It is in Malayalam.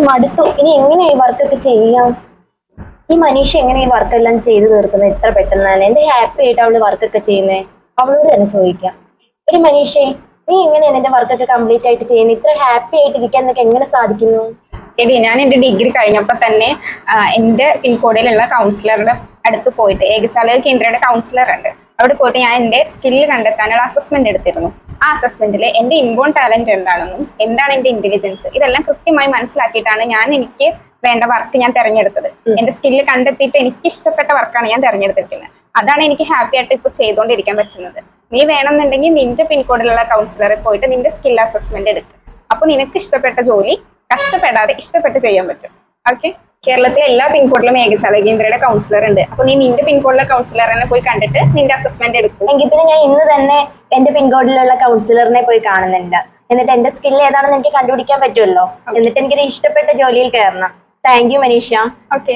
മടുത്തു. ഇനി എങ്ങനെ ഈ വർക്കൊക്കെ ചെയ്യാം? ഈ മനീഷ എങ്ങനെ ഈ വർക്കെല്ലാം ചെയ്തു തീർക്കുന്നത് ഇത്ര പെട്ടെന്ന് തന്നെ? എന്ത് ഹാപ്പി ആയിട്ട് അവള് വർക്കൊക്കെ ചെയ്യുന്നേ? അവളോട് തന്നെ ചോദിക്കാം. ഒരു മനീഷേ, നീ എങ്ങനെയാ നിന്റെ വർക്കൊക്കെ കംപ്ലീറ്റ് ആയിട്ട് ചെയ്യുന്നത്? ഇത്ര ഹാപ്പി ആയിട്ട് ഇരിക്കാൻ നിനക്ക് എങ്ങനെ സാധിക്കുന്നു? എടി, ഞാൻ എൻ്റെ ഡിഗ്രി കഴിഞ്ഞപ്പോൾ തന്നെ എൻ്റെ പിൻകോഡിലുള്ള കൗൺസിലറുടെ അടുത്ത് പോയിട്ട്, ഏകജാലക കേന്ദ്രയുടെ കൗൺസിലർ ഉണ്ട്, അവിടെ പോയിട്ട് ഞാൻ എൻ്റെ സ്കില്ല് കണ്ടെത്താനുള്ള അസസ്മെന്റ് എടുത്തിരുന്നു. ആ അസസ്മെന്റിൽ എൻ്റെ ഇൻബോൺ ടാലന്റ് എന്താണെന്നും എന്താണ് എൻ്റെ ഇന്റലിജൻസ് ഇതെല്ലാം കൃത്യമായി മനസ്സിലാക്കിയിട്ടാണ് എനിക്ക് വേണ്ട വർക്ക് ഞാൻ തിരഞ്ഞെടുത്തത്. എൻ്റെ സ്കില്ല് കണ്ടെത്തിയിട്ട് എനിക്ക് ഇഷ്ടപ്പെട്ട വർക്കാണ് ഞാൻ തിരഞ്ഞെടുത്തിരിക്കുന്നത്. അതാണ് എനിക്ക് ഹാപ്പി ആയിട്ട് ഇപ്പോൾ ചെയ്തുകൊണ്ടിരിക്കാൻ പറ്റുന്നത്. നീ വേണമെന്നുണ്ടെങ്കിൽ നിന്റെ പിൻകോഡിലുള്ള കൗൺസിലറിൽ പോയിട്ട് നിന്റെ സ്കിൽ അസസ്മെന്റ് എടുക്കുക. അപ്പൊ നിനക്ക് ഇഷ്ടപ്പെട്ട ജോലി കഷ്ടപ്പെടാതെ ഇഷ്ടപ്പെട്ട് ചെയ്യാൻ പറ്റും. ഓക്കെ, കേരളത്തിലെ എല്ലാ പിൻകോഡിലും ഏകജാലക കേന്ദ്രയുടെ കൗൺസിലർ ഉണ്ട്. അപ്പൊ നീ നിന്റെ പിൻകോഡിലെ കൗൺസിലറിനെ പോയി കണ്ടിട്ട് നിന്റെ അസസ്മെന്റ് എടുക്കും. എങ്കിൽ പിന്നെ ഞാൻ ഇന്ന് തന്നെ എന്റെ പിൻകോഡിലുള്ള കൗൺസിലറിനെ പോയി കാണുന്നുണ്ട്. എന്നിട്ട് എന്റെ സ്കിൽ ഏതാണെന്ന് എനിക്ക് കണ്ടുപിടിക്കാൻ പറ്റുമല്ലോ. എന്നിട്ട് എനിക്ക് ഇഷ്ടപ്പെട്ട ജോലിയിൽ കയറണം. Thank you Manisha. ഓക്കെ.